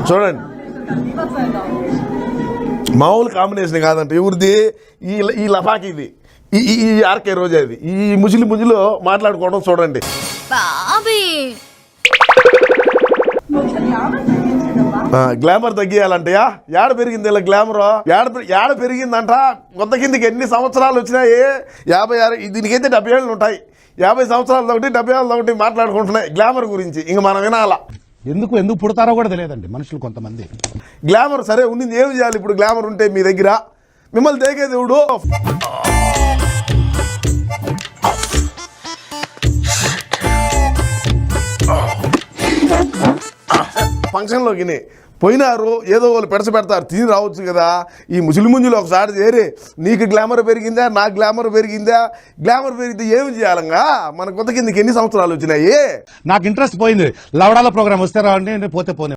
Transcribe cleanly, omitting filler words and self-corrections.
చూడండి మామూలు కాంబినేషన్ కాదంట. ఎవరిది? ఈ లఫాకిది, ఈ ఆర్కే రోజాది, ఈ ముజిలో మాట్లాడుకోవడం చూడండి. గ్లామర్ తగ్గియాలంటయా? ఏడ పెరిగింది ఇలా గ్లామర్? ఏడ పెరిగిందంట? కొత్త కిందికి ఎన్ని సంవత్సరాలు వచ్చినాయి? 56. దీనికైతే 70 ఏళ్ళు ఉంటాయి. 50 సంవత్సరాలు ఒకటి 70 ఏళ్ళు ఒకటి మాట్లాడుకుంటున్నాయి గ్లామర్ గురించి. ఇంక మనం వినాలా? ఎందుకు పుడతారో కూడా తెలియదండి మనుషులు కొంతమంది. గ్లామర్ సరే ఉండింది, ఏం చేయాలి ఇప్పుడు? గ్లామర్ ఉంటే మీ దగ్గర మిమ్మల్ని దేకే దేవుడు. ఫంక్షన్లోకి పోయినారు, ఏదో వాళ్ళు పెడతారు, తిని రావచ్చు కదా. ఈ ముసులు ఒకసారి చేరి నీకు గ్లామర్ పెరిగిందా, నాకు గ్లామర్ పెరిగిందా? గ్లామర్ పెరిగితే ఏమి చేయాలంగా? మన కొత్త కిందకి ఎన్ని సంవత్సరాలు వచ్చినాయి? నాకు ఇంట్రెస్ట్ పోయింది. లవడాల ప్రోగ్రామ్ వస్తే రావండి, పోతే పోనీ.